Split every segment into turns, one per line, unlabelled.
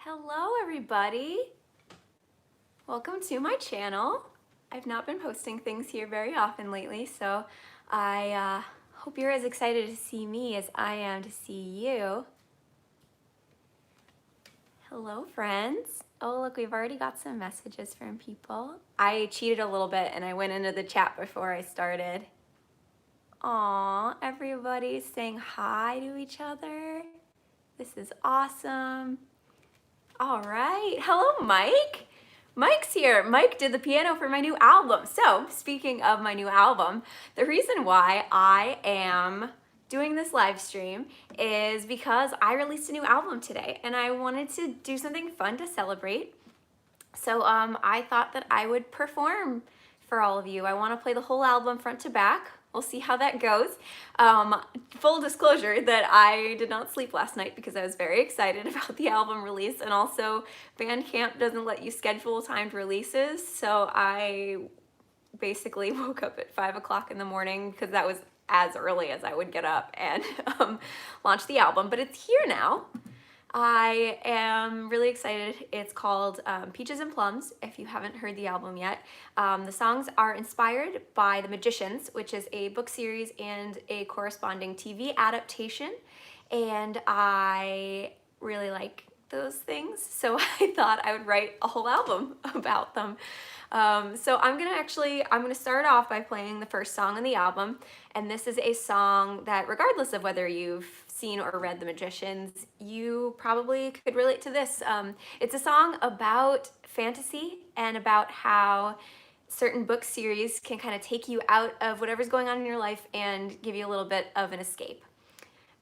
Hello everybody! Welcome to my channel. I've not been posting things here very often lately, so I hope you're as excited to see me as I am to see you. Hello friends! Oh look, we've already got some messages from people. I cheated a little bit and I went into the chat before I started. Aw, everybody's saying hi to each other. This is awesome. All right, hello Mike. Mike's here. Mike did the piano for my new album. So speaking of my new album, the reason why I am doing this live stream is because I released a new album today and I wanted to do something fun to celebrate. So I thought that I would perform for all of you. I want to play the whole album front to back. We'll see how that goes. Full disclosure that I did not sleep last night because I was very excited about the album release, and also Bandcamp doesn't let you schedule timed releases, so I basically woke up at 5 o'clock in the morning because that was as early as I would get up and launch the album, but it's here now. I am really excited. It's called Peaches and Plums, if you haven't heard the album yet. The songs are inspired by The Magicians, which is a book series and a corresponding TV adaptation, and I really like those things, so I thought I would write a whole album about them. So I'm gonna start off by playing the first song on the album, and this is a song that, regardless of whether you've seen or read The Magicians, you probably could relate to this. It's a song about fantasy and about how certain book series can kind of take you out of whatever's going on in your life and give you a little bit of an escape.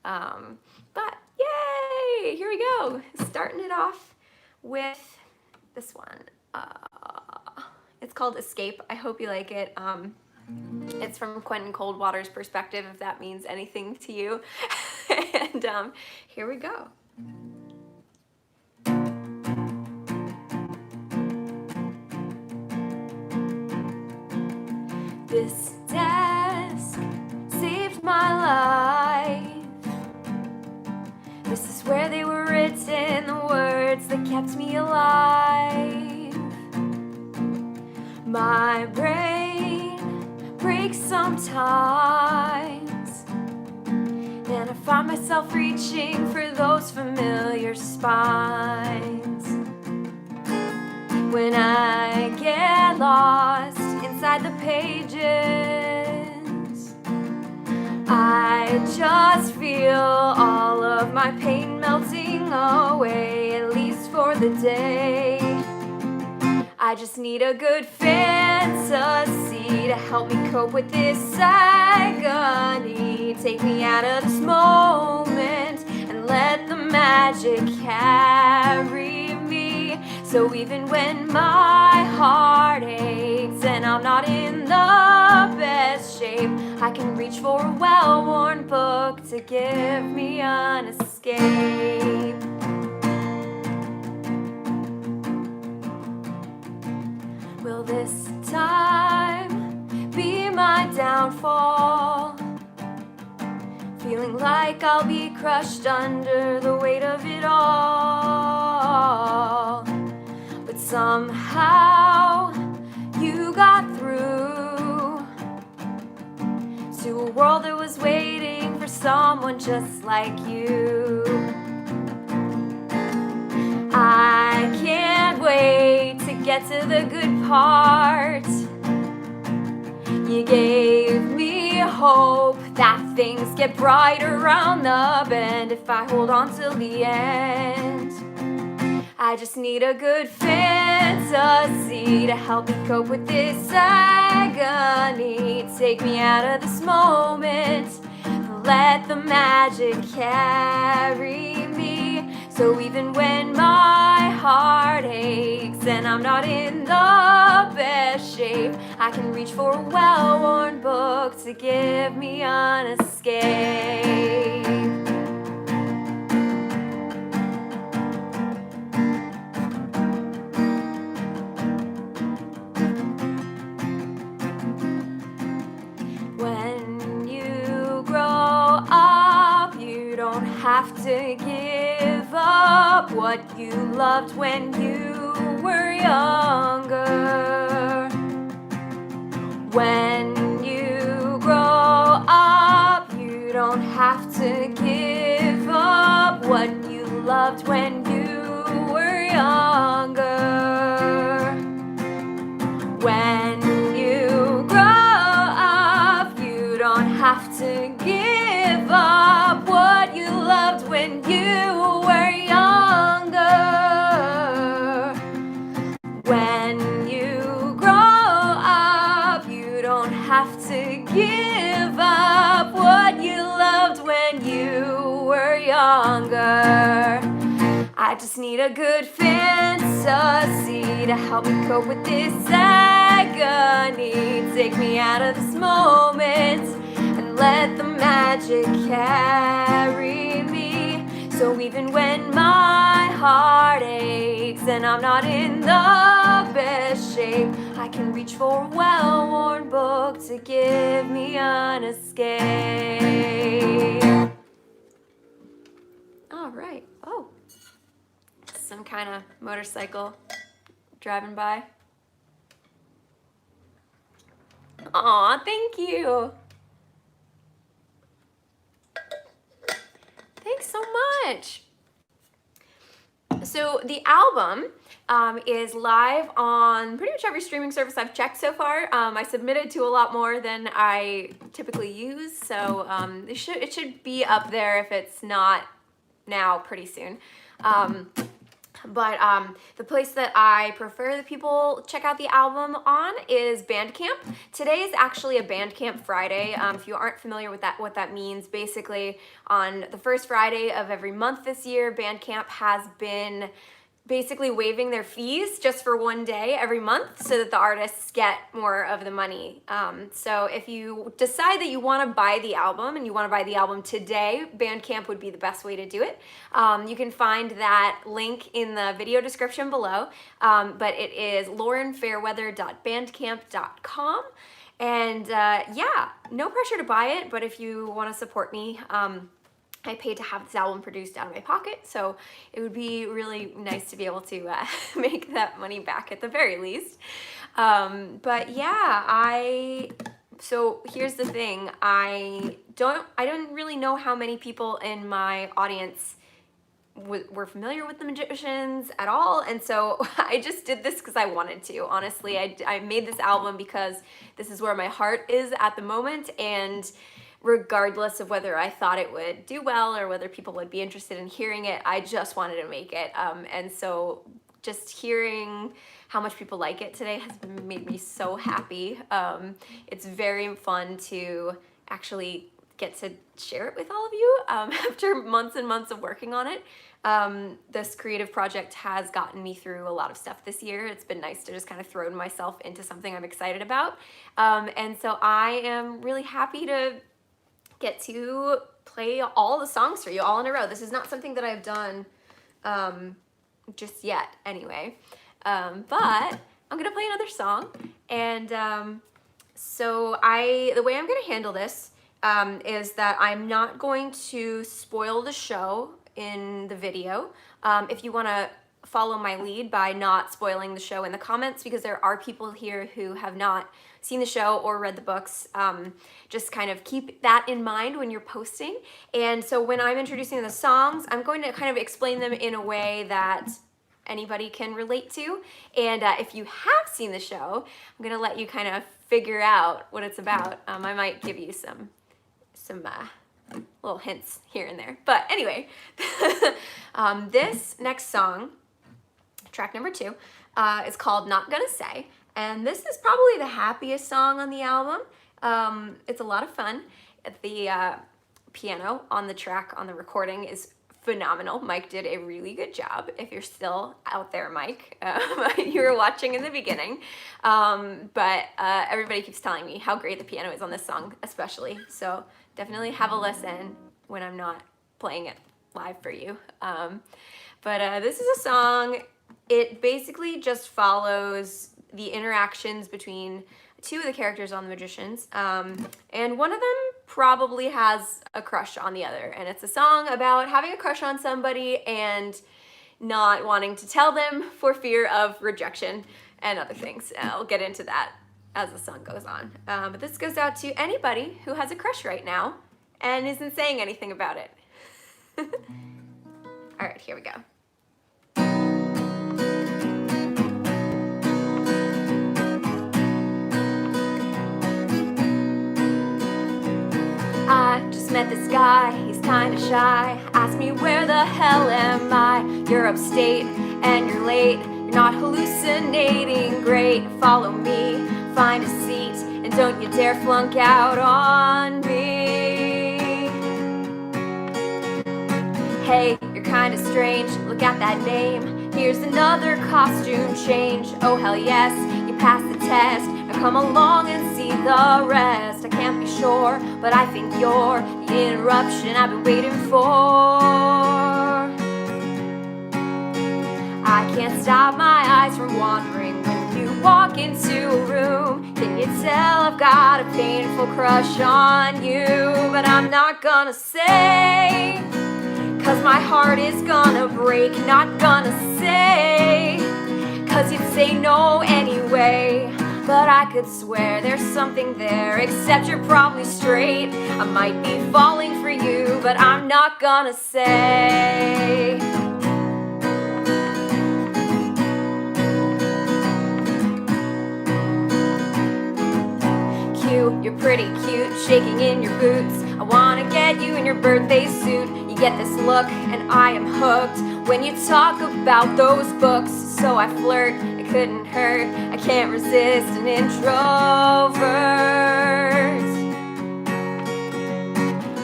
But yay, here we go. Starting it off with this one. It's called Escape. I hope you like it. It's from Quentin Coldwater's perspective, if that means anything to you. And here we go. This desk saved my life. This is where they were written, the words that kept me alive. My brain breaks sometimes, and I find myself reaching for those familiar spines. When I get lost inside the pages, I just feel all of my pain melting away, at least for the day. I just need a good fantasy to help me cope with this agony. Take me out of this moment and let the magic carry me. So even when my heart aches and I'm not in the best shape, I can reach for a well-worn book to give me an escape. Will this time be my downfall? Feeling like I'll be crushed under the weight of it all. But somehow you got through to a world that was waiting for someone just like you. I can't wait to get to the good part. You gave me hope that things get brighter around the bend if I hold on till the end. I just need a good fantasy to help me cope with this agony. Take me out of this moment, let the magic carry me. So even when my heart aches and I'm not in the best shape, I can reach for a well-worn book to give me an escape. When you grow up, you don't have to give up. up what you loved when you were younger. When you grow up, you don't have to give up what you loved when you were younger. When you grow up, you don't have to give up what you loved when you were younger. When you grow up, you don't have to give up what you loved when you were younger. I just need a good fantasy to help me cope with this agony. Take me out of this moment and let the magic carry me. So even when my heart aches and I'm not in the best shape, I can reach for a well-worn book to give me an escape. All right. Oh, some kind of motorcycle driving by. Aw, thank you. Thanks so much. So the album is live on pretty much every streaming service I've checked so far. I submitted to a lot more than I typically use, so it should be up there if it's not now pretty soon. But the place that I prefer that people check out the album on is Bandcamp. Today is actually a Bandcamp Friday. If you aren't familiar with what that means, basically on the first Friday of every month this year, Bandcamp has been basically waiving their fees just for one day every month so that the artists get more of the money. So if you decide that you want to buy the album and you want to buy the album today, Bandcamp would be the best way to do it. You can find that link in the video description below, but it is laurenfairweather.bandcamp.com. And yeah, no pressure to buy it, but if you want to support me, I paid to have this album produced out of my pocket, so it would be really nice to be able to make that money back at the very least. But yeah, so here's the thing. I don't really know how many people in my audience were familiar with the Magicians at all, and so I just did this because I wanted to. Honestly, I made this album because this is where my heart is at the moment, and regardless of whether I thought it would do well or whether people would be interested in hearing it, I just wanted to make it. And so just hearing how much people like it today has made me so happy. It's very fun to actually get to share it with all of you after months and months of working on it. This creative project has gotten me through a lot of stuff this year. It's been nice to just kind of throw myself into something I'm excited about. And so I am really happy to get to play all the songs for you all in a row. This is not something that I've done just yet anyway, but I'm gonna play another song. And so the way I'm gonna handle this is that I'm not going to spoil the show in the video. If you wanna follow my lead by not spoiling the show in the comments, because there are people here who have not seen the show or read the books, just kind of keep that in mind when you're posting. And so when I'm introducing the songs, I'm going to kind of explain them in a way that anybody can relate to. And if you have seen the show, I'm gonna let you kind of figure out what it's about. I might give you some little hints here and there. But anyway, this next song, track number 2, is called Not Gonna Say. And this is probably the happiest song on the album. It's a lot of fun. The piano on the track on the recording is phenomenal. Mike did a really good job. If you're still out there, Mike, you were watching in the beginning. But everybody keeps telling me how great the piano is on this song, especially. So definitely have a listen when I'm not playing it live for you. But this is a song, it basically just follows the interactions between 2 of the characters on The Magicians, and one of them probably has a crush on the other, and it's a song about having a crush on somebody and not wanting to tell them for fear of rejection and other things. I'll get into that as the song goes on. But this goes out to anybody who has a crush right now and isn't saying anything about it. All right, here we go. I just met this guy, he's kinda shy. Asked me where the hell am I? You're upstate and you're late. You're not hallucinating, great. Follow me, find a seat, and don't you dare flunk out on me. Hey, you're kinda strange, look at that name. Here's another costume change. Oh hell yes, you passed the test. Now come along and see the rest. I can't be sure, but I think you're the interruption I've been waiting for. I can't stop my eyes from wandering when you walk into a room. Can you tell I've got a painful crush on you? But I'm not gonna say, 'cause my heart is gonna break. Not gonna say, 'cause you'd say no anyway. But I could swear there's something there, except you're probably straight. I might be falling for you, but I'm not gonna say. Cute, you're pretty cute, shaking in your boots. I wanna get you in your birthday suit. You get this look and I am hooked when you talk about those books. So I flirt, it couldn't hurt. I can't resist an introvert.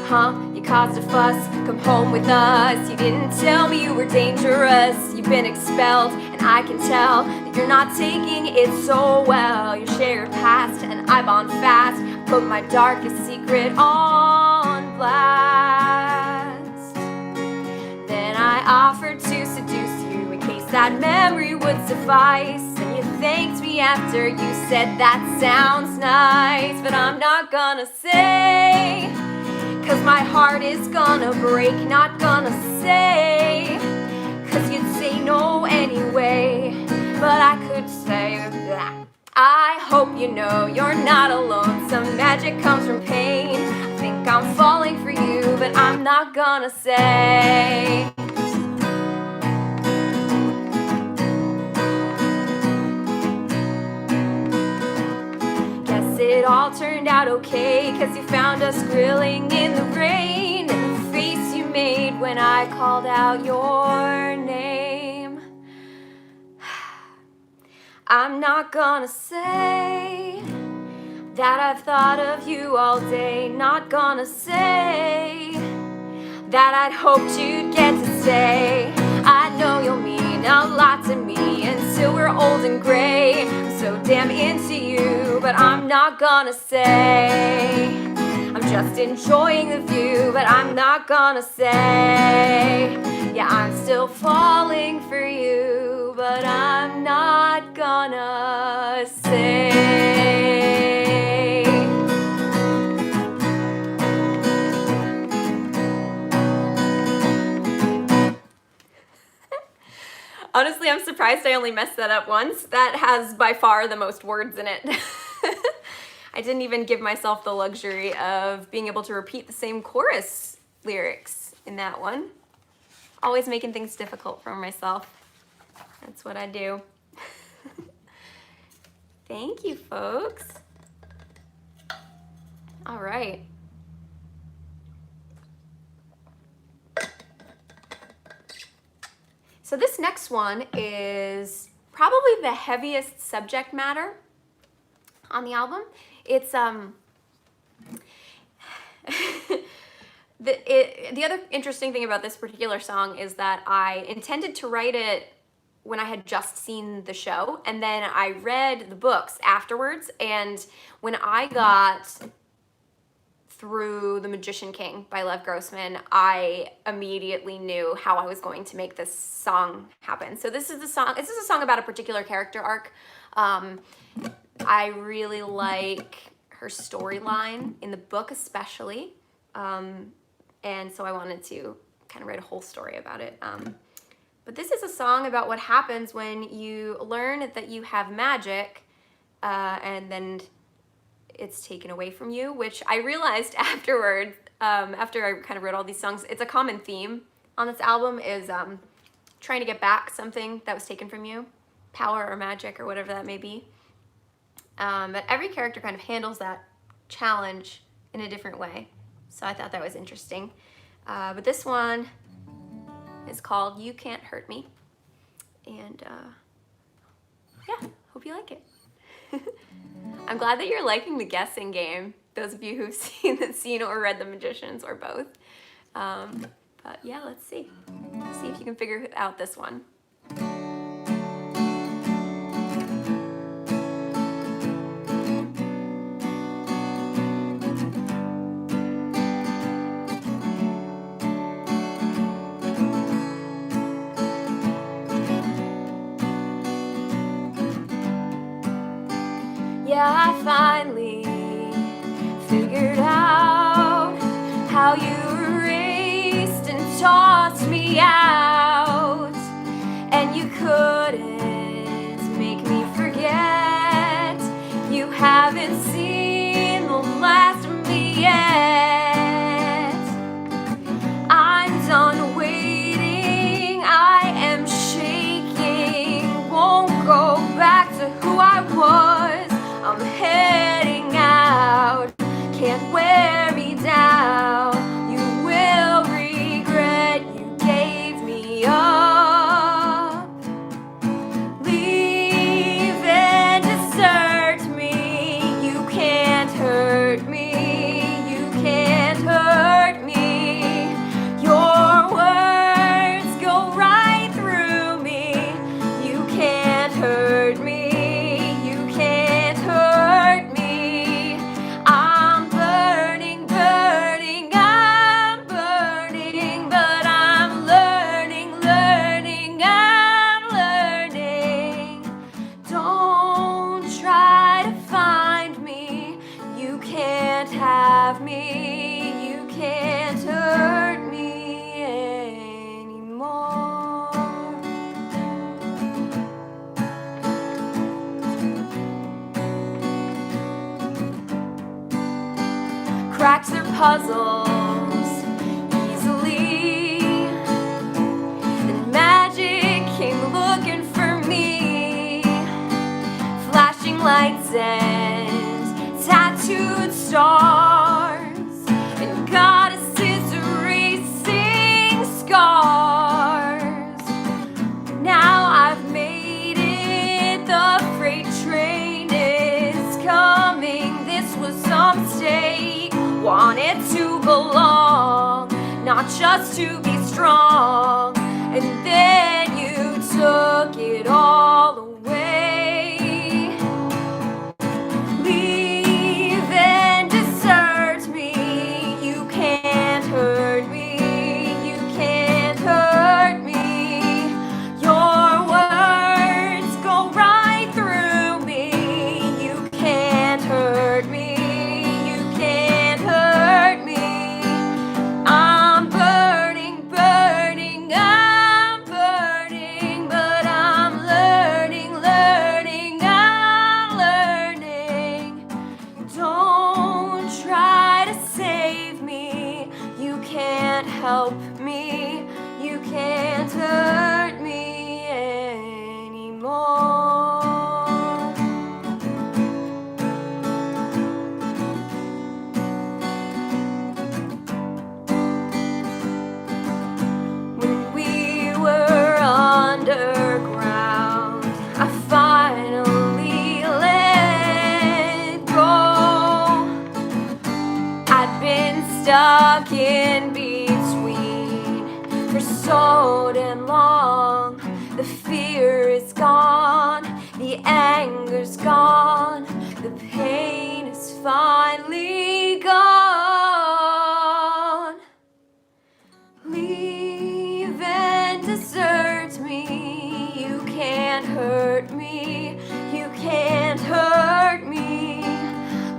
Huh? You caused a fuss, come home with us. You didn't tell me you were dangerous. You've been expelled, and I can tell that you're not taking it so well. You share your past, and I bond fast. Put my darkest secret on blast. Then I offered to seduce you in case that memory would suffice. And you thanked me after you said that sounds nice. But I'm not gonna say, 'cause my heart is gonna break. Not gonna say, 'cause you'd say no anyway. But I could say, I hope you know you're not alone. Some magic comes from pain. I think I'm falling for you, but I'm not gonna say. Guess it all turned out okay, 'cause you found us grilling in the rain. And the face you made when I called out your name. I'm not gonna say that I've thought of you all day. Not gonna say that I'd hoped you'd get to stay. I know you'll mean a lot to me until we're old and gray. I'm so damn into you, but I'm not gonna say. I'm just enjoying the view, but I'm not gonna say. Yeah, I'm still falling for you, but I'm not gonna say. Honestly, I'm surprised I only messed that up once. That has by far the most words in it. I didn't even give myself the luxury of being able to repeat the same chorus lyrics in that one. Always making things difficult for myself. That's what I do. Thank you, folks. All right. So this next one is probably the heaviest subject matter on the album. It's the other interesting thing about this particular song is that I intended to write it when I had just seen the show, and then I read the books afterwards, and when I got through The Magician King by Lev Grossman, I immediately knew how I was going to make this song happen. So this is a song about a particular character arc. I really like her storyline in the book especially, and so I wanted to kind of write a whole story about it. But this is a song about what happens when you learn that you have magic and then it's taken away from you, which I realized afterward, after I kind of wrote all these songs, it's a common theme on this album is trying to get back something that was taken from you, power or magic or whatever that may be. But every character kind of handles that challenge in a different way. So I thought that was interesting. But this one is called You Can't Hurt Me. And yeah, hope you like it. I'm glad that you're liking the guessing game, those of you who've seen or read The Magicians or both. But yeah, let's see. See if you can figure out this one. Yeah, I finally figured out how you erased and tossed me out, and you couldn't make me forget. You haven't seen the last of me yet. I'm done waiting, I am shaking, won't go back to who I was. I'm heading out, can't wear me down. You will regret you gave me up. Leave and desert me. You can't hurt me. You can't hurt me. Your words go right through me. You can't hurt me. Have me, you can't hurt me anymore. Cracks are puzzles easily, and magic came looking for me. Flashing lights and tattooed stars and goddesses erasing scars. Now I've made it, the freight train is coming. This was a mistake, wanted to belong, not just to be strong. And then you took it all away. Help me, you can't hurt me anymore. When we were underground, I finally let go. I'd been stuck in for so damn long. The fear is gone, the anger's gone, the pain is finally gone. Leave and desert me. You can't hurt me. You can't hurt me.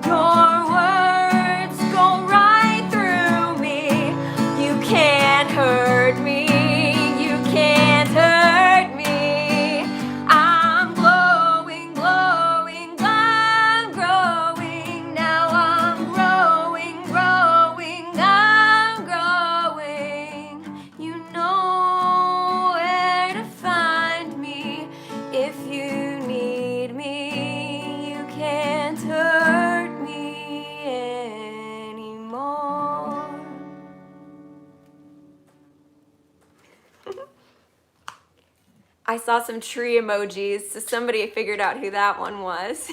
Your words go right through me. You can't hurt me. You can't hurt me. saw some tree emojis, so somebody figured out who that one was.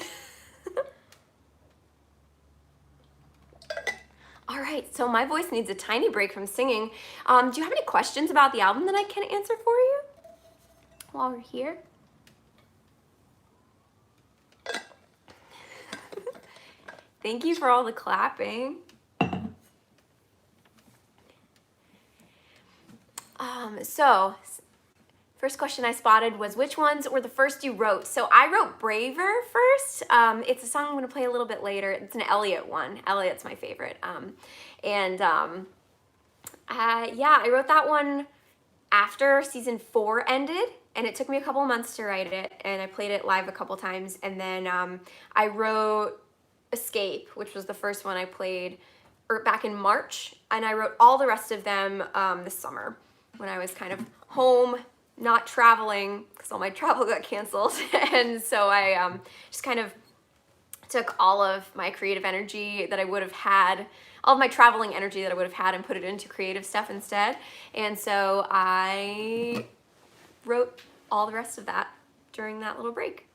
All right, so my voice needs a tiny break from singing. Do you have any questions about the album that I can answer for you while we're here? Thank you for all the clapping. So first question I spotted was, which ones were the first you wrote? So I wrote Braver first. It's a song I'm gonna play a little bit later. It's an Elliot one. Elliot's my favorite. Yeah, I wrote that one after season 4 ended, and it took me a couple of months to write it, and I played it live a couple times, and then I wrote Escape, which was the first one I played back in March, and I wrote all the rest of them this summer when I was kind of home, not traveling, because all my travel got canceled. And so I just kind of took all of my creative energy that I would have had, all of my traveling energy that I would have had, and put it into creative stuff instead. And so I wrote all the rest of that during that little break.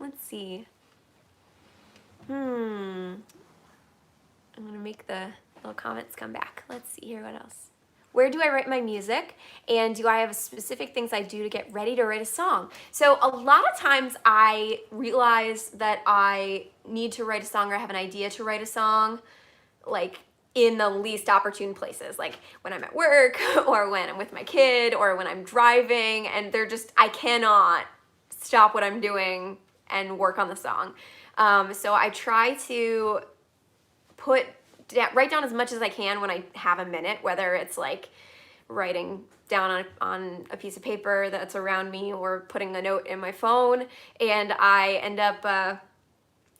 Let's see. I'm gonna make the little comments come back. Let's see here, what else? Where do I write my music? And do I have specific things I do to get ready to write a song? So a lot of times I realize that I need to write a song, or I have an idea to write a song, like in the least opportune places, like when I'm at work or when I'm with my kid or when I'm driving, and I cannot stop what I'm doing and work on the song. So I try to write down as much as I can when I have a minute, whether it's like writing down on a piece of paper that's around me or putting a note in my phone, and I end up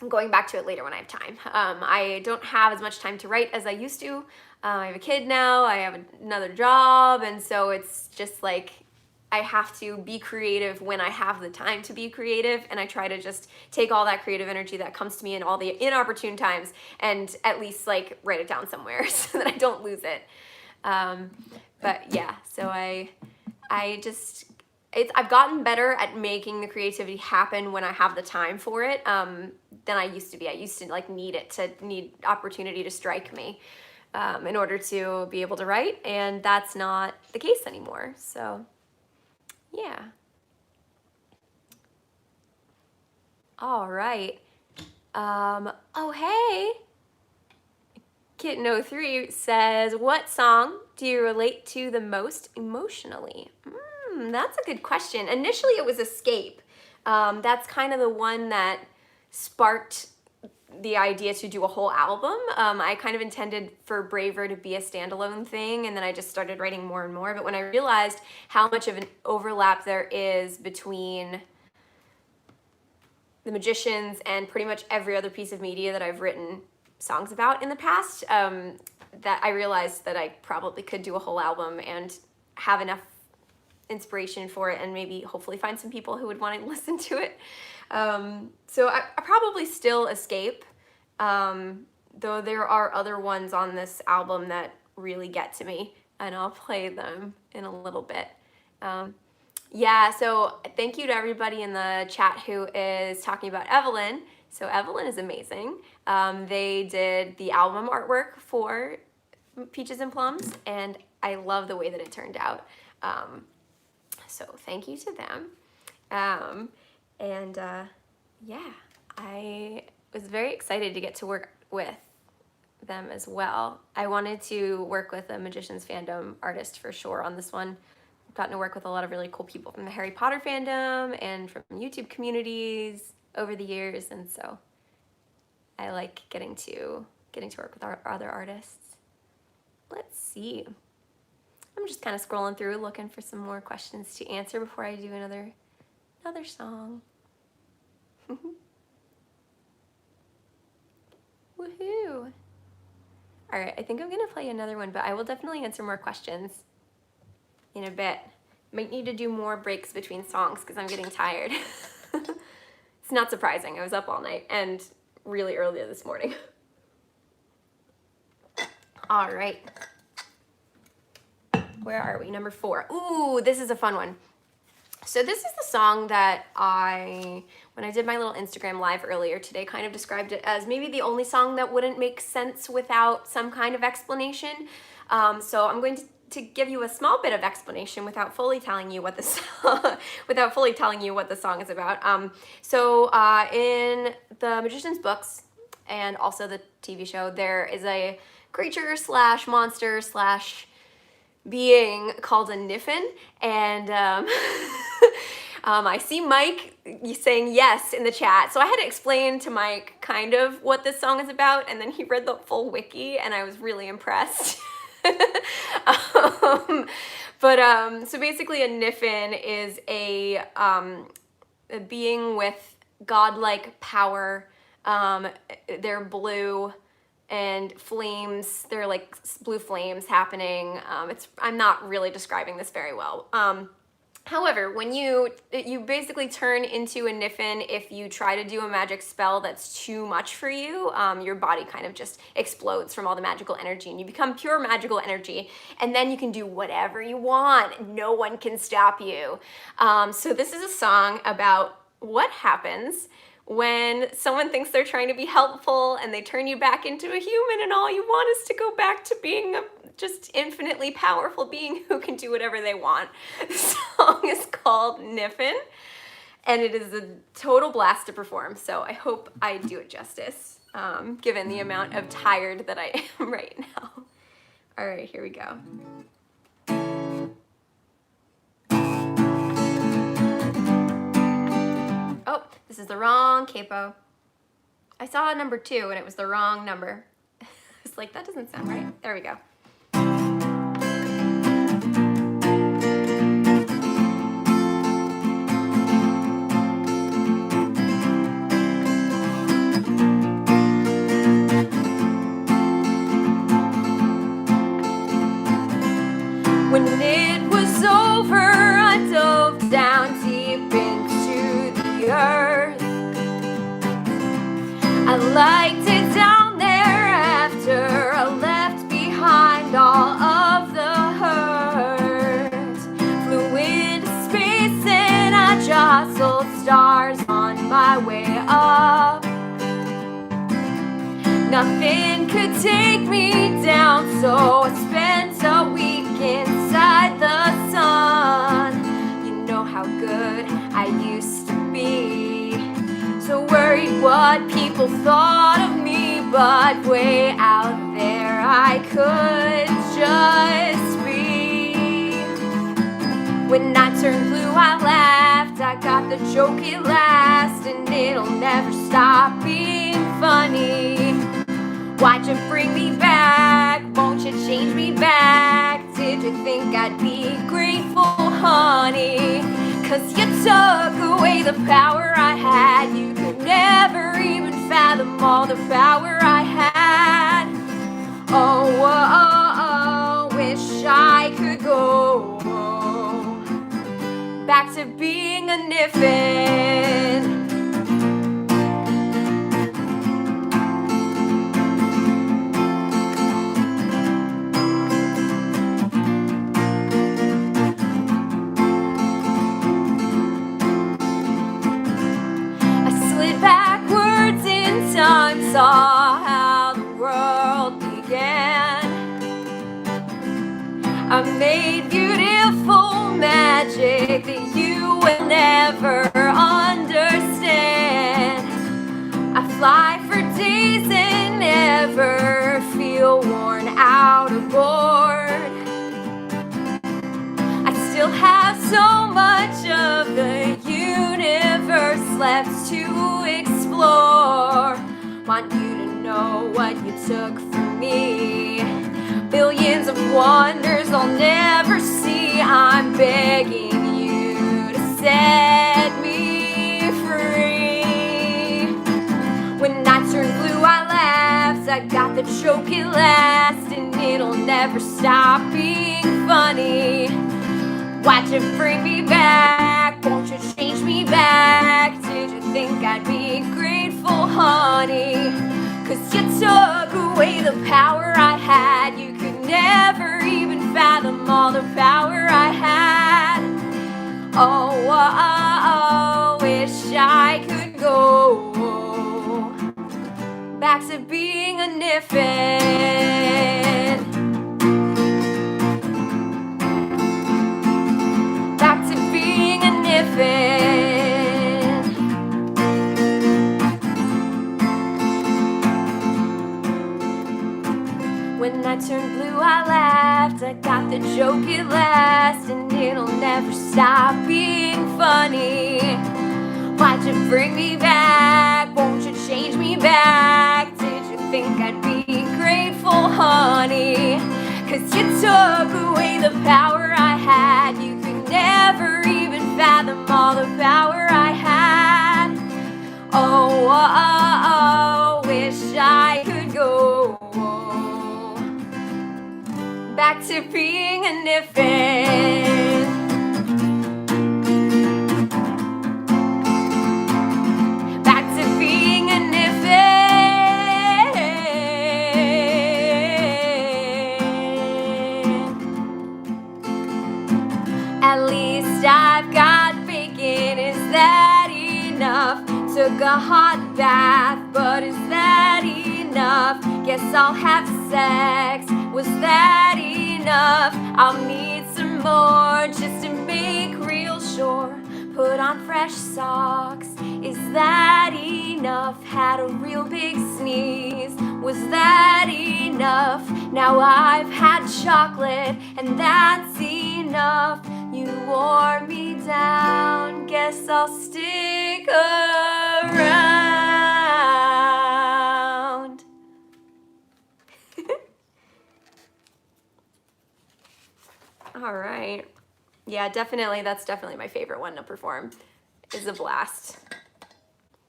going back to it later when I have time. I don't have as much time to write as I used to. I have a kid now, I have another job, and so it's just like I have to be creative when I have the time to be creative, and I try to just take all that creative energy that comes to me in all the inopportune times and at least like write it down somewhere so that I don't lose it. But yeah, so I've gotten better at making the creativity happen when I have the time for it than I used to be. I used to like need opportunity to strike me in order to be able to write, and that's not the case anymore. So yeah. All right. Oh, hey. Kitten03 says, what song do you relate to the most emotionally? That's a good question. Initially, it was Escape. That's kind of the one that sparked the idea to do a whole album. I kind of intended for Braver to be a standalone thing, and then I just started writing more and more. But when I realized how much of an overlap there is between The Magicians and pretty much every other piece of media that I've written songs about in the past, that I realized that I probably could do a whole album and have enough inspiration for it, and maybe hopefully find some people who would want to listen to it. So I probably still Escape, though there are other ones on this album that really get to me, and I'll play them in a little bit. Yeah, so thank you to everybody in the chat who is talking about Evelyn. So Evelyn is amazing. They did the album artwork for Peaches and Plums, and I love the way that it turned out. So thank you to them. Yeah, I was very excited to get to work with them as well. I wanted to work with a Magicians fandom artist for sure on this one. I've gotten to work with a lot of really cool people from the Harry Potter fandom and from YouTube communities over the years, and so I like getting to work with our other artists. Let's see. I'm just kind of scrolling through looking for some more questions to answer before I do another song. Woohoo! All right, I think I'm gonna play another one, but I will definitely answer more questions in a bit. Might need to do more breaks between songs because I'm getting tired. It's not surprising. I was up all night and really early this morning. All right. Where are we? Number 4. Ooh, this is a fun one. So this is the song that when I did my little Instagram live earlier today, kind of described it as maybe the only song that wouldn't make sense without some kind of explanation. So I'm going to give you a small bit of explanation without fully telling you what the song, is about. In the magician's books and also the TV show, there is a creature slash monster slash being called a Niffin, and I see Mike saying yes in the chat, so I had to explain to Mike kind of what this song is about, and then he read the full wiki, and I was really impressed. So basically a Niffin is a being with godlike power. They're blue and flames, they're like blue flames happening. I'm not really describing this very well. However, when you basically turn into a Niffin if you try to do a magic spell that's too much for you. Your body kind of just explodes from all the magical energy and you become pure magical energy, and then you can do whatever you want. No one can stop you. So this is a song about what happens when someone thinks they're trying to be helpful and they turn you back into a human, and all you want is to go back to being a just infinitely powerful being who can do whatever they want. The song is called Niffin, and it is a total blast to perform, so I hope I do it justice, given the amount of tired that I am right now. All right, here we go. Oh, this is the wrong capo. I saw a number 2 and it was the wrong number. It's like, that doesn't sound right. There we go. When it was over, I dove down deep into the earth. I liked it down there after I left behind all of the hurt. Flew into space and I jostled stars on my way up. Nothing could take me down, so I spent a week inside the sun. You know how good I used to be, so worried what people thought of me, but way out there I could just be. When I turned blue I laughed, I got the joke at last, and it'll never stop being funny. Why'd you bring me back? Won't you change me back? Did you think I'd be grateful, honey? 'Cause you took away the power I had. You could never even fathom all the power I had. Oh, oh, oh, wish I could go back to being a Niffin. Backwards in time, saw how the world began. I made beautiful magic that you will never understand. I fly for days and never feel worn out or bored. I still have so much of the universe left to explore. Want you to know what you took from me. Billions of wonders I'll never see. I'm begging you to set me free. When I turned blue I laughed, I got the joke at last, and it'll never stop being funny. Why'd you bring me back? Won't you change me back? Did you think I'd be grateful, honey? 'Cause you took away the power I had. You could never even fathom all the power I had. Oh, wish I could go back to being a niffin. Back to being a niffin. When I turned blue, I laughed. I got the joke at last, and it'll never stop being funny. Why'd you bring me back? Won't you change me back? Did you think I'd be grateful, honey? 'Cause you took away the power I had. You could never even fathom all the power I had. Oh, wish I could go back to being a niffin. Back to being a niffin. At least I've got bacon. Is that enough? Took a hot bath, but is that enough? Guess I'll have sex. Was that enough? I'll need some more just to make real sure. Put on fresh socks. Is that enough? Had a real big sneeze. Was that enough? Now I've had chocolate, and that's enough. You wore me down. Guess I'll stick around. All right. Yeah, definitely. That's definitely my favorite one to perform. Is a blast.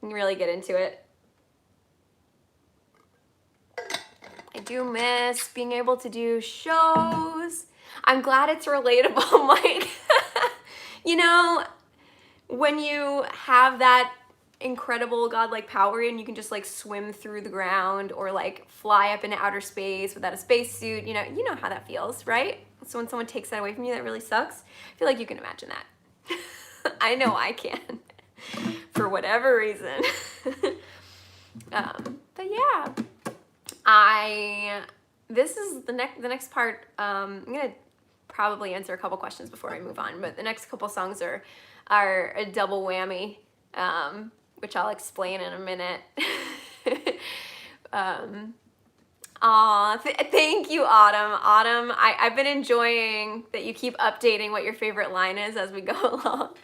You can really get into it. I do miss being able to do shows. I'm glad it's relatable, Mike. You know, when you have that incredible godlike power and you can just like swim through the ground or like fly up into outer space without a spacesuit, you know how that feels, right? So when someone takes that away from you, that really sucks. I feel like you can imagine that. I know I can, for whatever reason. But yeah, this is the next part. I'm gonna probably answer a couple questions before I move on, but the next couple songs are a double whammy, which I'll explain in a minute. Thank you, Autumn. Autumn, I've been enjoying that you keep updating what your favorite line is as we go along.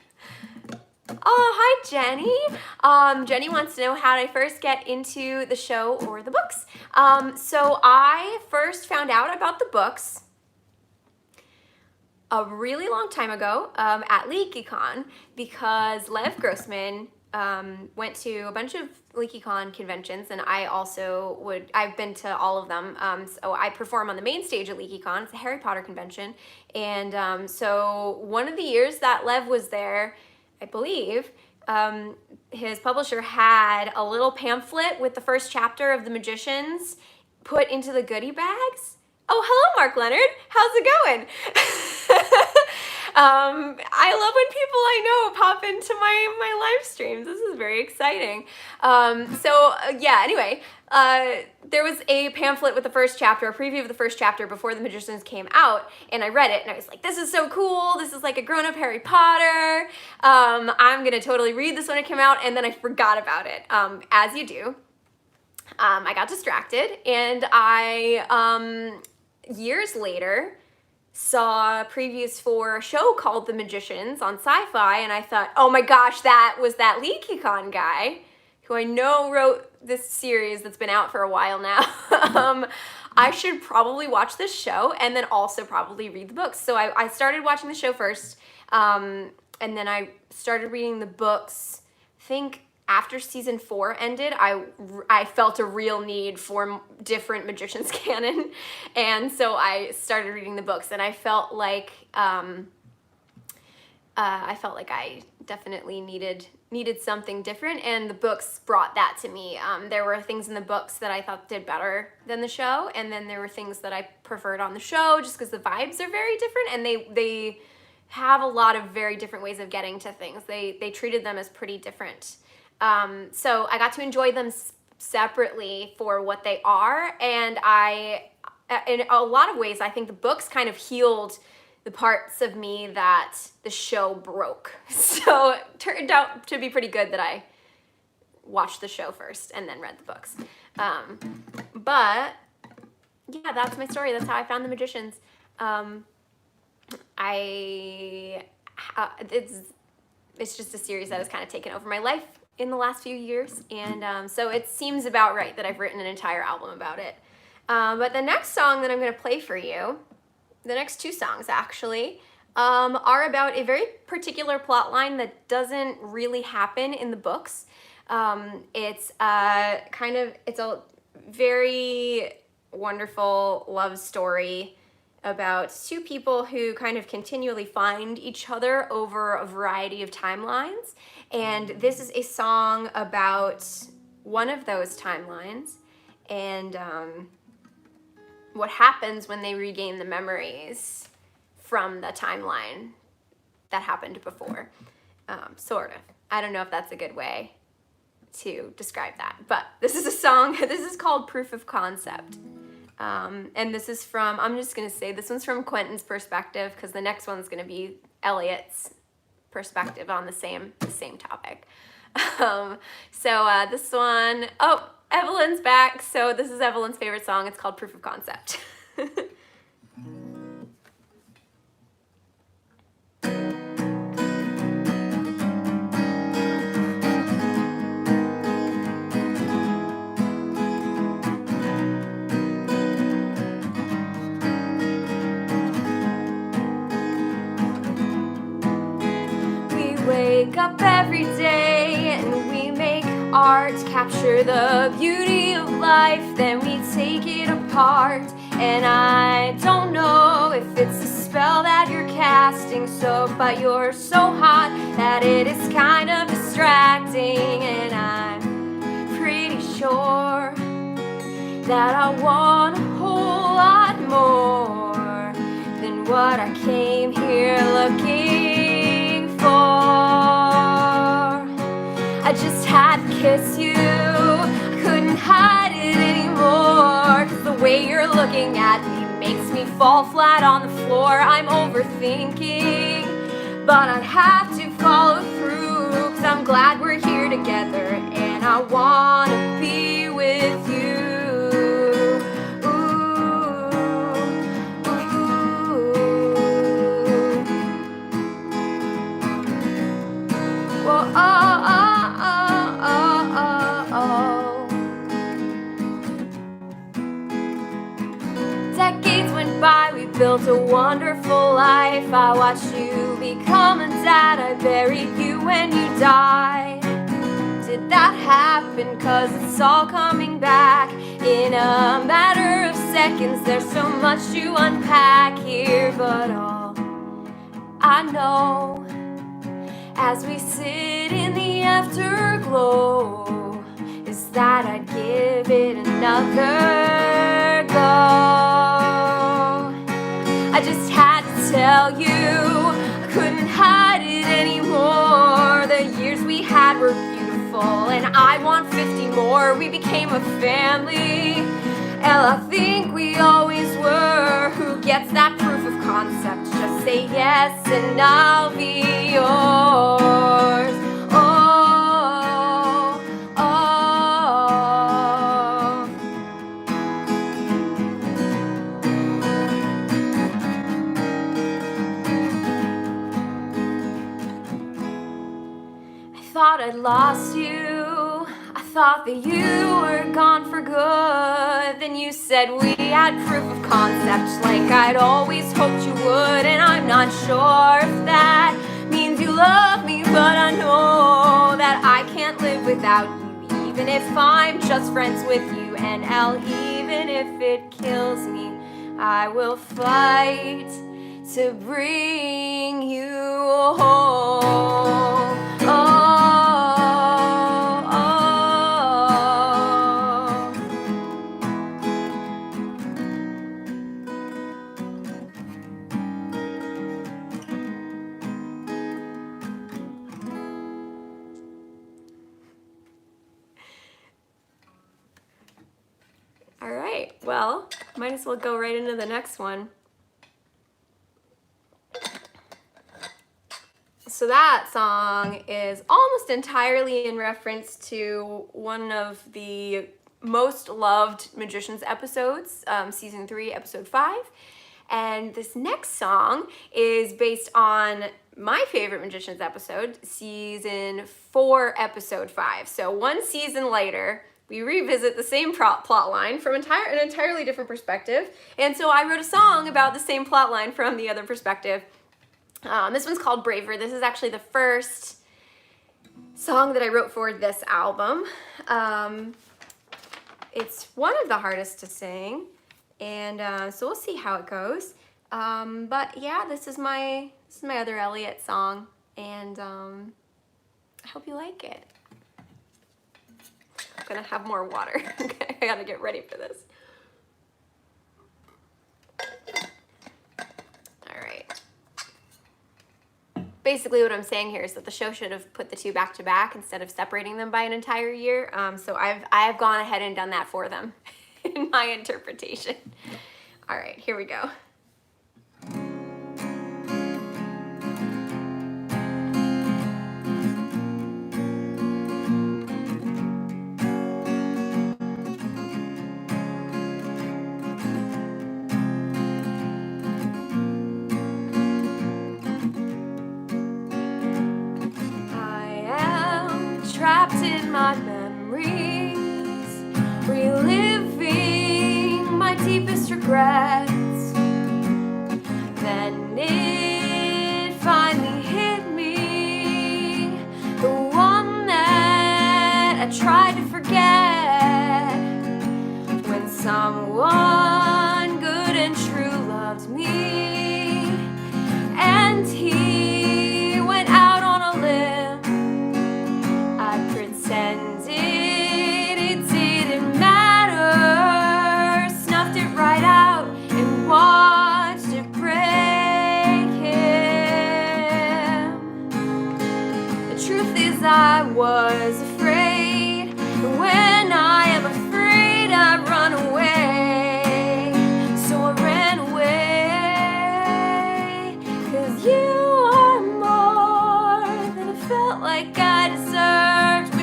Oh, hi, Jenny. Jenny wants to know how did I first get into the show or the books. So I first found out about the books a really long time ago at LeakyCon because Lev Grossman went to a bunch of LeakyCon conventions, and I've been to all of them. So I perform on the main stage at LeakyCon. It's a Harry Potter convention. And so one of the years that Lev was there, I believe, his publisher had a little pamphlet with the first chapter of The Magicians put into the goodie bags. Oh, hello, Mark Leonard. How's it going? I love when people I know pop into my live streams. This is very exciting. Anyway, there was a pamphlet with the first chapter, a preview of the first chapter before The Magicians came out, and I read it, and I was like, this is so cool. This is like a grown-up Harry Potter. I'm going to totally read this when it came out, and then I forgot about it, as you do. I got distracted, and I, years later, saw previews for a show called The Magicians on Sci-Fi, and I thought, oh my gosh, that was that LeakyCon guy who I know wrote this series that's been out for a while now. I should probably watch this show and then also probably read the books. So I started watching the show first, and then I started reading the books. I think after season 4 ended, I felt a real need for different Magicians canon, and so I started reading the books, and I felt like I definitely needed something different, and the books brought that to me. There were things in the books that I thought did better than the show, and then there were things that I preferred on the show just because the vibes are very different, and they have a lot of very different ways of getting to things. They treated them as pretty different. So I got to enjoy them separately for what they are, and in a lot of ways, I think the books kind of healed the parts of me that the show broke. So it turned out to be pretty good that I watched the show first and then read the books. But yeah, that's my story. That's how I found the Magicians. It's just a series that has kind of taken over my life in the last few years, and so it seems about right that I've written an entire album about it. But the next song that I'm going to play for you, the next two songs actually, are about a very particular plot line that doesn't really happen in the books. It's a very wonderful love story about two people who kind of continually find each other over a variety of timelines. And this is a song about one of those timelines and what happens when they regain the memories from the timeline that happened before. Sort of. I don't know if that's a good way to describe that, but this is a song, this is called Proof of Concept. And this is from, I'm just going to say this one's from Quentin's perspective, because the next one's going to be Elliot's perspective on the same topic. This one, oh, Evelyn's back. So this is Evelyn's favorite song. It's called Proof of Concept. Wake up every day and we make art, capture the beauty of life, then we take it apart. And I don't know if it's a spell that you're casting, but you're so hot that it is kind of distracting. And I'm pretty sure that I want a whole lot more than what I came here looking for. I just had to kiss you, I couldn't hide it anymore, 'cause the way you're looking at me makes me fall flat on the floor. I'm overthinking, but I'd have to follow through, 'cause I'm glad we're here together and I wanna be with you. Decades went by, we built a wonderful life. I watched you become a dad, I buried you when you died. Did that happen? 'Cause it's all coming back in a matter of seconds. There's so much to unpack here, but all I know as we sit in the afterglow is that I'd give it another go. I just had to tell you, I couldn't hide it anymore. The years we had were beautiful and I want 50 more. We became a family, and I think we always were. Who gets that proof of concept? Just say yes and I'll be yours. Oh, oh. I thought I'd lost you, I thought that you were gone for good. Then you said we had proof of concept, like I'd always hoped you would. And I'm not sure if that means you love me, but I know that I can't live without you, even if I'm just friends with you. And hell, even if it kills me, I will fight to bring you home. Oh. Well, might as well go right into the next one. So that song is almost entirely in reference to one of the most loved Magicians episodes, season 3, episode 5. And this next song is based on my favorite Magicians episode, season 4, episode 5. So one season later, we revisit the same plot line from an entirely different perspective. And so I wrote a song about the same plot line from the other perspective. This one's called Braver. This is actually the first song that I wrote for this album. It's one of the hardest to sing, and so we'll see how it goes. But yeah, this is my other Elliott song, and I hope you like it. I'm gonna have more water. Okay, I gotta get ready for this. Basically what I'm saying here is that the show should have put the two back to back instead of separating them by an entire year. So I've gone ahead and done that for them in my interpretation. All right, here we go. Trapped in my memories, reliving my deepest regrets. Then it finally hit me, the one that I tried to forget. When someone good and true loved me, and he went out on a limb. Pretended it didn't matter, snuffed it right out and watched it break him. The truth is I was afraid, and when I am afraid I run away. So I ran away, 'cause you are more than I felt like I deserved.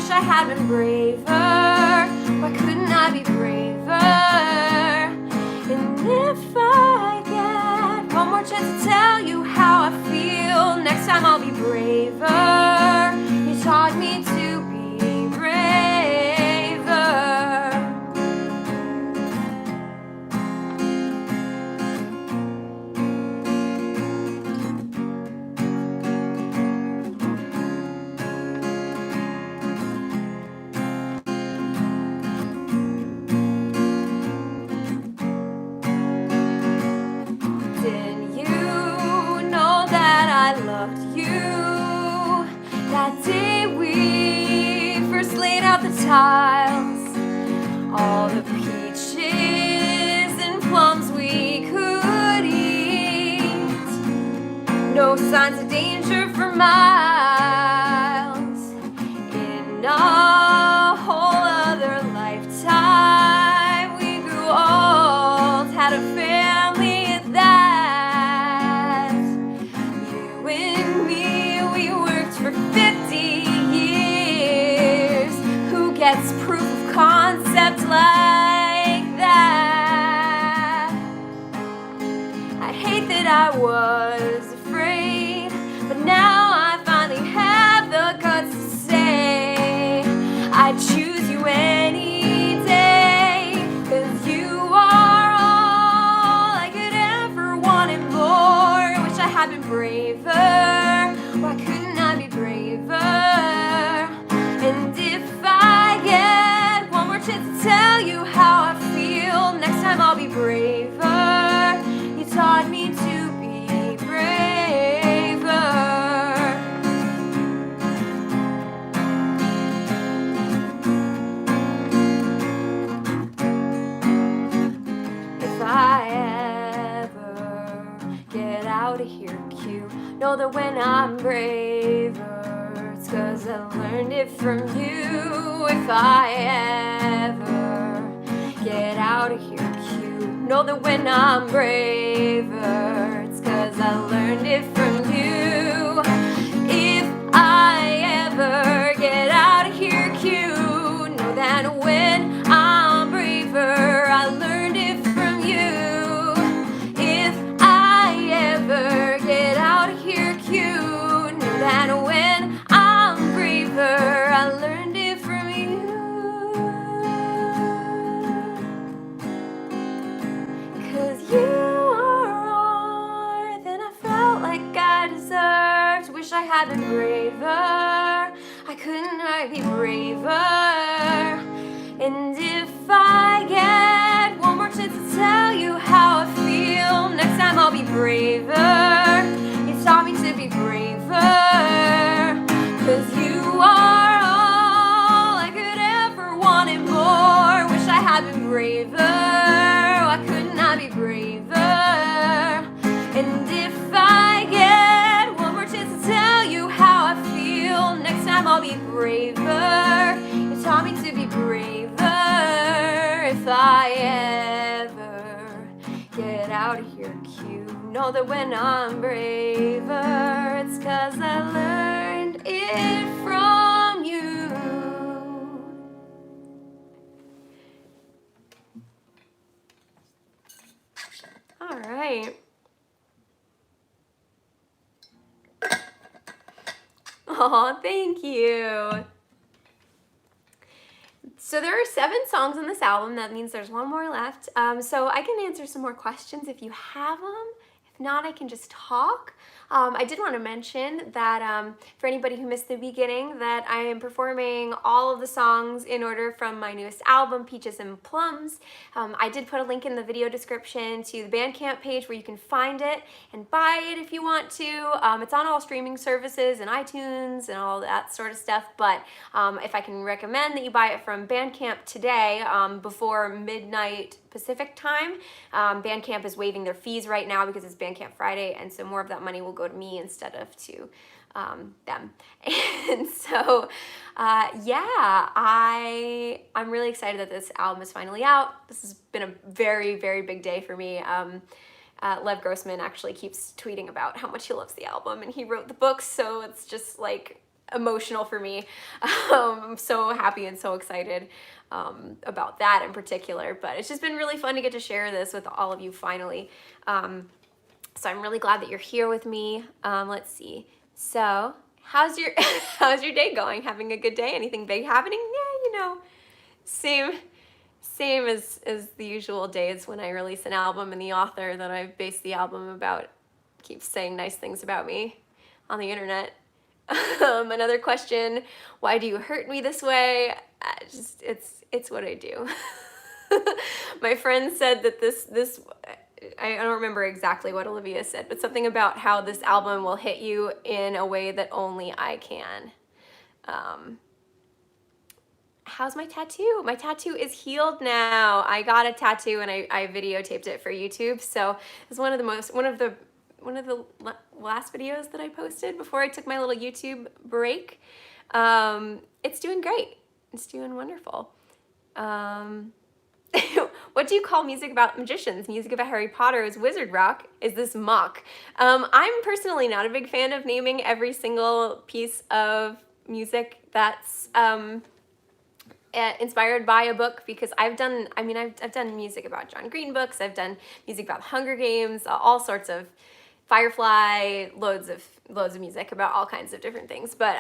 I had been braver. Why couldn't I be braver? And if I get one more chance to tell you how I feel, next time I'll be braver. You taught me to be braver. The tiles, all the peaches and plums we could eat, no signs of danger for miles. In a whole other lifetime we grew old, had a family at that. You and me, we worked for 50 gets proof of concept like that. I hate that I was afraid, but now I finally have the guts to say I'd choose you any day, 'cause you are all I could ever want and more. Wish I had been braver. Why couldn't I be braver? And if I get one more chance to tell you how I feel, next time I'll be braver. You taught me to be braver. If I ever get out of here, Q, know that when I'm braver, 'cause I learned it from you. If I ever get out of here, Q. Know that when I'm braver, it's 'cause I learned it from you. If I ever get out of here, Q, know that when I'm braver, I learned it from you. If I ever get out of here, Q, know that when I'm braver, I learned it from you. 'Cause you are more than I felt like I deserved. Wish I had been braver. I couldn't I be braver? And if I get one more chance to tell you how I feel, next time I'll be braver. You taught me to be braver. 'Cause you are all I could ever want and more. Wish I had been braver. Why couldn't I be braver? And if I get one more chance to tell you how I feel, next time I'll be braver. You taught me to be braver. If I ever get out of here, Q, know that when I'm braver, it's 'cause I learned it from you. All right. Oh, thank you. So there are 7 songs on this album. That means there's one more left. So I can answer some more questions if you have them. If not, I can just talk. I did want to mention that for anybody who missed the beginning, that I am performing all of the songs in order from my newest album, Peaches and Plums. I did put a link in the video description to the Bandcamp page where you can find it and buy it if you want to. It's on all streaming services and iTunes and all that sort of stuff, but if I can recommend that you buy it from Bandcamp today before midnight Pacific time. Bandcamp is waiving their fees right now because it's Bandcamp Friday, and so more of that money will go to me instead of to them. And so, yeah, I'm really excited that this album is finally out. This has been a very, very big day for me. Lev Grossman actually keeps tweeting about how much he loves the album, and he wrote the book, so it's just like emotional for me. I'm so happy and so excited about that in particular, but it's just been really fun to get to share this with all of you finally. So I'm really glad that you're here with me. Let's see. So how's your how's your day going? Having a good day? Anything big happening? Yeah, you know, same as the usual days when I release an album and the author that I've based the album about keeps saying nice things about me on the internet. Another question, why do you hurt me this way? It's what I do. My friend said that this I don't remember exactly what Olivia said, but something about how this album will hit you in a way that only I can. How's my tattoo? My tattoo is healed now. I got a tattoo and I videotaped it for YouTube. So it's one of the last videos that I posted before I took my little YouTube break. It's doing great. It's doing wonderful. What do you call music about magicians? Music about Harry Potter is wizard rock. Is this mock? I'm personally not a big fan of naming every single piece of music that's inspired by a book, because I've done music about John Green books. I've done music about Hunger Games, all sorts of Firefly, loads of music about all kinds of different things. But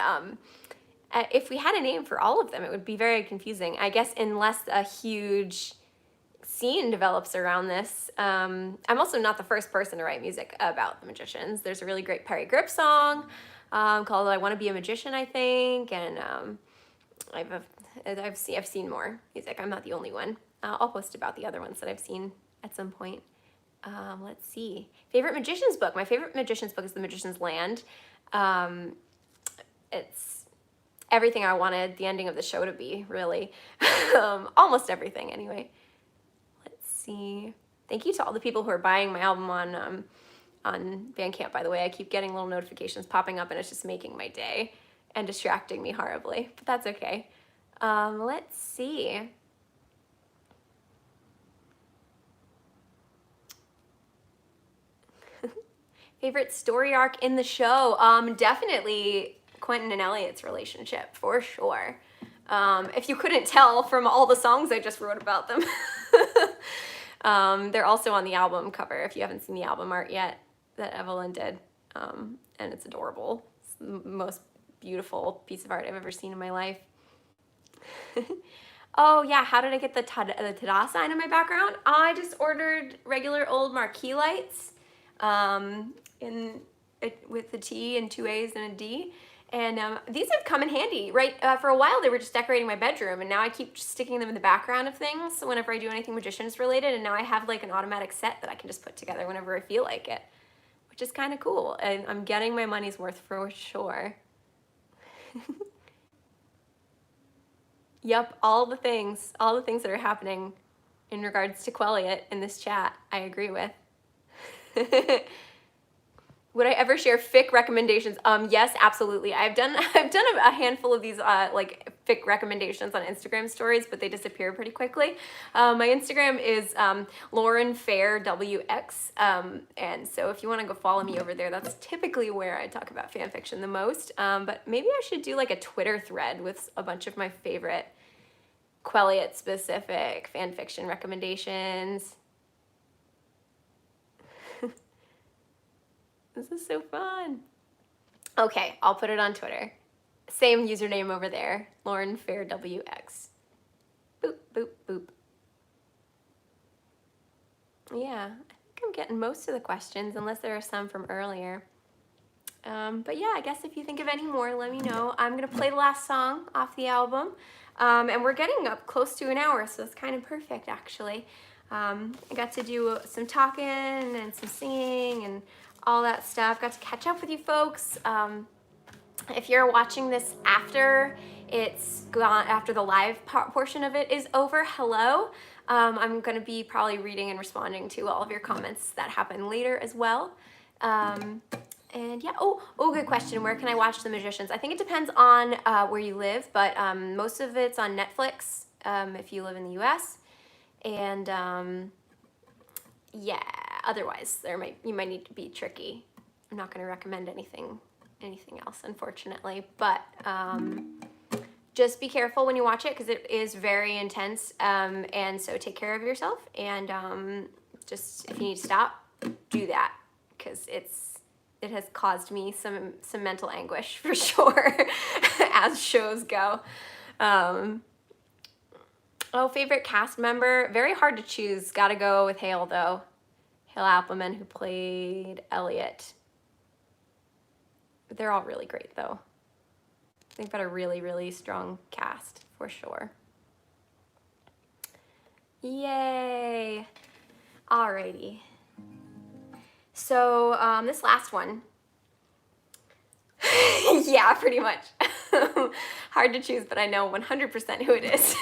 if we had a name for all of them, it would be very confusing, I guess, unless a huge scene develops around this. I'm also not the first person to write music about the magicians. There's a really great Perry Grip song called "I Want to Be a Magician," I think, and I've seen more music. I'm not the only one. I'll post about the other ones that I've seen at some point. Let's see. Favorite magician's book. My favorite magician's book is The Magician's Land. It's everything I wanted the ending of the show to be, really. Almost everything, anyway. Let's see. Thank you to all the people who are buying my album on Bandcamp, by the way. I keep getting little notifications popping up, and it's just making my day and distracting me horribly, but that's okay. Let's see. Favorite story arc in the show? Definitely Quentin and Elliot's relationship, for sure. If you couldn't tell from all the songs I just wrote about them. They're also on the album cover if you haven't seen the album art yet that Evelyn did. And it's adorable. It's the most beautiful piece of art I've ever seen in my life. Oh yeah, how did I get the ta-da sign in my background? I just ordered regular old marquee lights with the T and 2 A's and a D. And these have come in handy, right? For a while they were just decorating my bedroom, and now I keep sticking them in the background of things whenever I do anything Magicians related, and now I have like an automatic set that I can just put together whenever I feel like it, which is kind of cool, and I'm getting my money's worth for sure. Yep, all the things that are happening in regards to Quelliot in this chat, I agree with. Would I ever share fic recommendations? Yes, absolutely. I've done a handful of these like fic recommendations on Instagram stories, but they disappear pretty quickly. My Instagram is Lauren Fair WX, and so if you want to go follow me over there, that's typically where I talk about fan fiction the most. But maybe I should do like a Twitter thread with a bunch of my favorite Quelliot specific fan fiction recommendations. This is so fun. Okay, I'll put it on Twitter. Same username over there, Lauren Fair WX. Boop, boop, boop. Yeah, I think I'm getting most of the questions, unless there are some from earlier. But yeah, I guess if you think of any more, let me know. I'm gonna play the last song off the album. And we're getting up close to an hour, so it's kind of perfect, actually. I got to do some talking and some singing and all that stuff. Got to catch up with you folks. If you're watching this after it's gone, after the live portion of it is over, hello. I'm gonna be probably reading and responding to all of your comments that happen later as well. And yeah, oh, good question. Where can I watch The Magicians? I think it depends on where you live, but most of it's on Netflix if you live in the US. And yeah, otherwise you might need to be tricky. I'm not going to recommend anything else, unfortunately, but just be careful when you watch it because it is very intense, and so take care of yourself, and just if you need to stop, do that, because it has caused me some mental anguish for sure as shows go. Oh, favorite cast member? Very hard to choose. Gotta go with Hale, though. Hale Appleman, who played Elliot. But they're all really great, though. They've got a really, really strong cast, for sure. Yay! Alrighty. So, this last one. Yeah, pretty much. Hard to choose, but I know 100% who it is.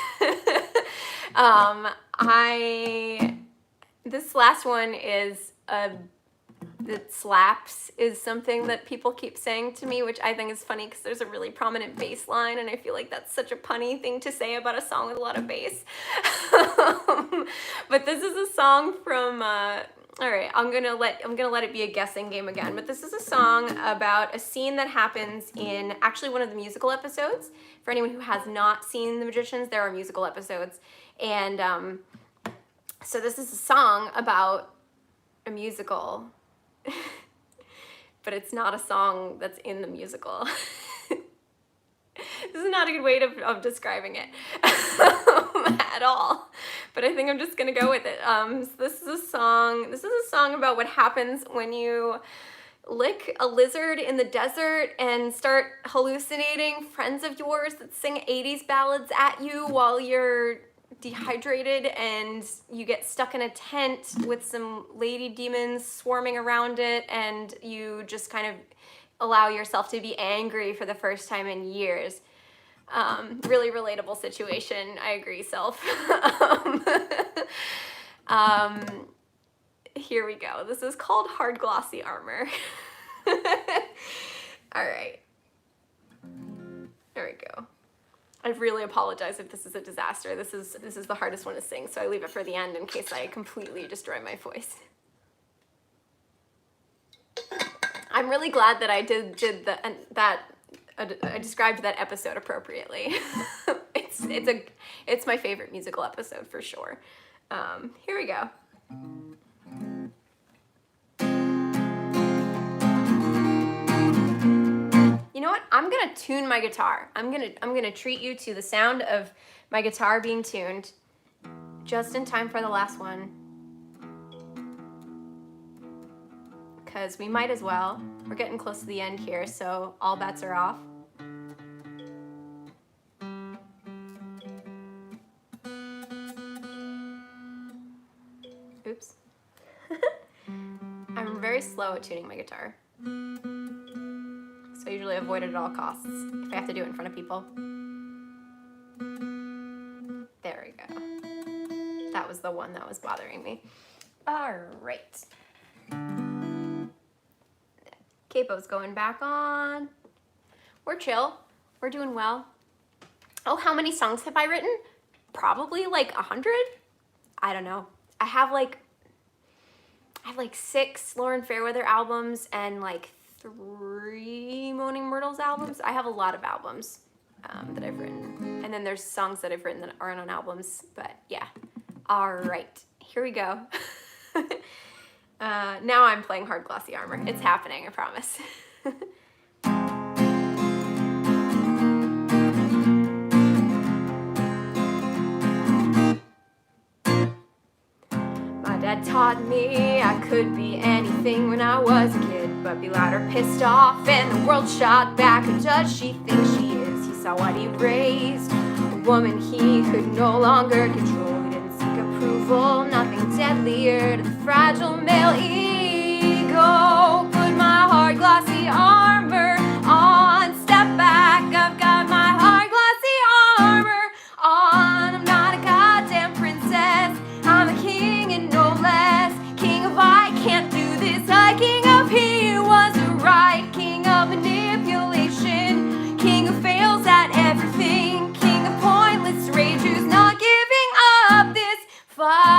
This last one is that slaps is something that people keep saying to me, which I think is funny because there's a really prominent bass line, and I feel like that's such a punny thing to say about a song with a lot of bass. But this is a song from all right, I'm gonna let it be a guessing game again, but this is a song about a scene that happens in actually one of the musical episodes. For anyone who has not seen The Magicians, there are musical episodes, and so this is a song about a musical, but it's not a song that's in the musical. This is not a good way of describing it at all, but I think I'm just gonna go with it. So this is a song about what happens when you lick a lizard in the desert and start hallucinating friends of yours that sing 80s ballads at you while you're dehydrated and you get stuck in a tent with some lady demons swarming around it, and you just kind of allow yourself to be angry for the first time in years. Really relatable situation, I agree, self. Here we go. This is called Hard Glossy Armor. All right. There we go. I really apologize if this is a disaster. This is the hardest one to sing, so I leave it for the end in case I completely destroy my voice. I'm really glad that I did I described that episode appropriately. It's my favorite musical episode for sure. Here we go. You know what? I'm gonna tune my guitar. I'm gonna treat you to the sound of my guitar being tuned just in time for the last one. Because we might as well. We're getting close to the end here, so all bets are off. Oops. I'm very slow at tuning my guitar. So I usually avoid it at all costs if I have to do it in front of people. There we go. That was the one that was bothering me. All right. Capo's going back on. We're chill. We're doing well. Oh, how many songs have I written? Probably like 100? I don't know. I have like 6 Lauren Fairweather albums and like 3 Moaning Myrtles albums. I have a lot of albums that I've written. And then there's songs that I've written that aren't on albums. But yeah. All right. Here we go. Now I'm playing Hard Glossy Armor. It's happening, I promise. My dad taught me I could be anything when I was a kid, but be loud or pissed off and the world shot back. Who does she think she is? He saw what he raised, a woman he could no longer control. He didn't seek approval, nothing deadlier to the fragile male ego. Put my hard glossy armor on, step back, I've got my hard glossy armor on. I'm not a goddamn princess, I'm a king and no less. King of I can't do this, a king of he was right. King of manipulation, king of fails at everything, king of pointless rage who's not giving up this fight.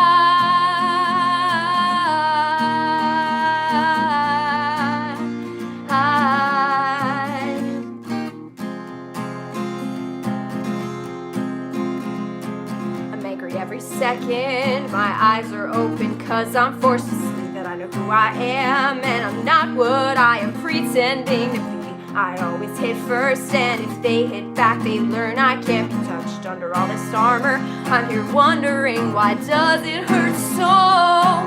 I'm angry every second, my eyes are open cause I'm forced to see that I know who I am and I'm not what I am pretending to be. I always hit first, and if they hit back they learn I can't be touched under all this armor. I'm here wondering, why does it hurt so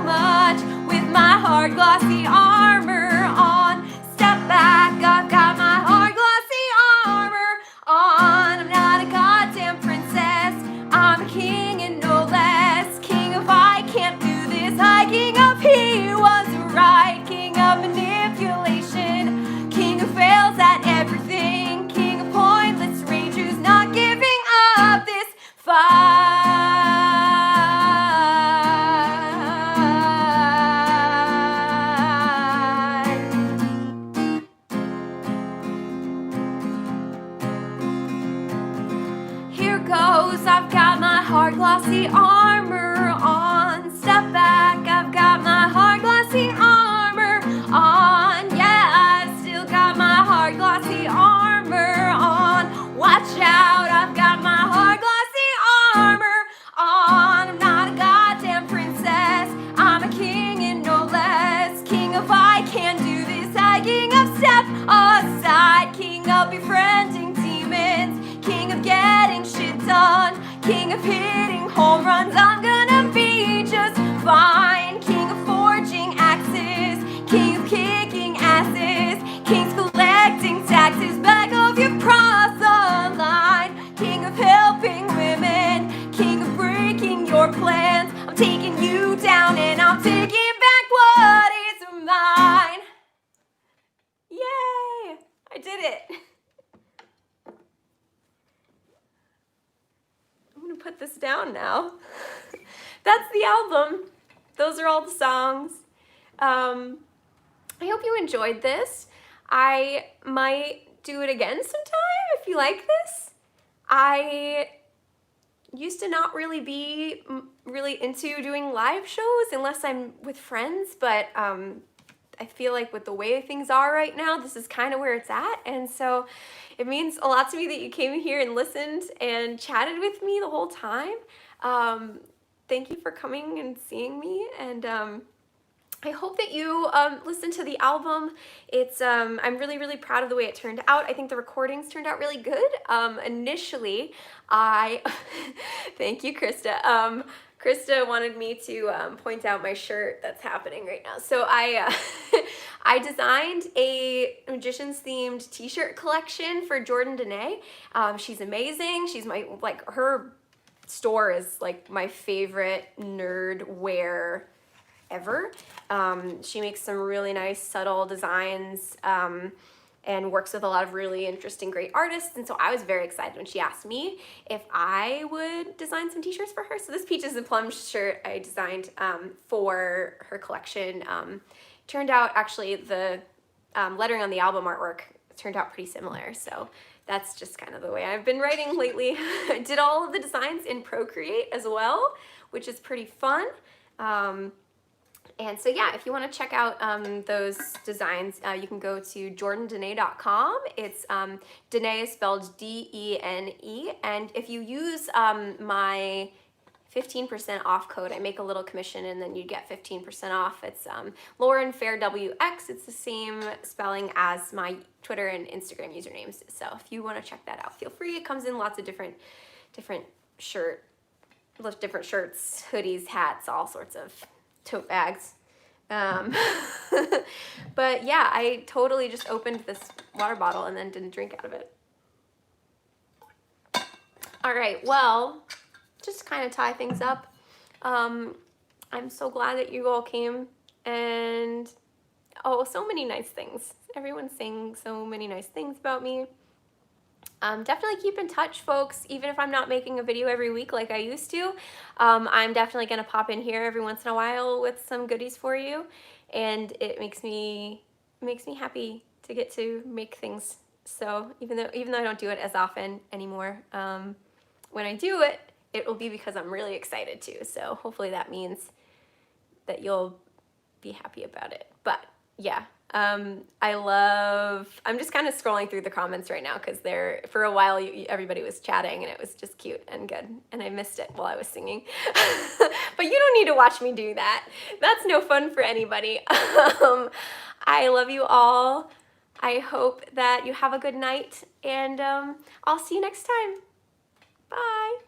much with my hard glossy armor on? Step back, I've got my hard glossy armor on. I'm not a goddamn princess, I'm a king and no less. King of I can't do this, high king of he was right. King of manipulation, king of fails at everything, king of pointless rage who's not giving up this fight. Here goes, I've got my hard glossy armor on. Step back, I've got my hard glossy armor on. Yeah, I've still got my hard glossy armor on. Watch out, I've got my hard glossy armor on. I'm not a goddamn princess, I'm a king and no less. King of I can't do this, I king of step aside. King of befriending demons, king of getting shit done, king of hitting home runs. I'm gonna be just fine. King of forging axes, king of kicking asses, king's collecting taxes. Back of you cross the line. King of helping women, king of breaking your plans. I'm taking you down and I'm taking back what is mine. Yay! I did it. I'm gonna put this down now. That's the album. Those are all the songs. I hope you enjoyed this. I might do it again sometime if you like this. I used to not really be really into doing live shows unless I'm with friends, but I feel like with the way things are right now, this is kind of where it's at. And so it means a lot to me that you came here and listened and chatted with me the whole time. Thank you for coming and seeing me, and I hope that you listen to the album. It's I'm really, really proud of the way it turned out. I think the recordings turned out really good. Initially, I thank you, Krista. Krista wanted me to point out my shirt that's happening right now. So I I designed a magicians themed t-shirt collection for Jordan Dene. She's amazing. She's my, like, her store is like my favorite nerd wear ever. She makes some really nice subtle designs and works with a lot of really interesting, great artists. And so I was very excited when she asked me if I would design some t-shirts for her. So this Peaches and Plums shirt I designed for her collection. Turned out, actually, the lettering on the album artwork turned out pretty similar. So that's just kind of the way I've been writing lately. I did all of the designs in Procreate as well, which is pretty fun. And so yeah, if you want to check out those designs, you can go to jordandene.com. It's Dene is spelled D-E-N-E. And if you use my 15% off code, I make a little commission and then you get 15% off. It's Lauren Fair WX. It's the same spelling as my Twitter and Instagram usernames. So if you want to check that out, feel free. It comes in lots of different shirts, hoodies, hats, all sorts of tote bags. But yeah, I totally just opened this water bottle and then didn't drink out of it. All right, well, just to kind of tie things up, I'm so glad that you all came, and so many nice things. Everyone's saying so many nice things about me. Definitely keep in touch, folks. Even if I'm not making a video every week like I used to, I'm definitely going to pop in here every once in a while with some goodies for you, and it makes me happy to get to make things. So even though I don't do it as often anymore, when I do it, it will be because I'm really excited to. So hopefully that means that you'll be happy about it. But yeah. I'm just kind of scrolling through the comments right now because for a while everybody was chatting and it was just cute and good, and I missed it while I was singing. But you don't need to watch me do that. That's no fun for anybody. I love you all. I hope that you have a good night, and I'll see you next time. Bye.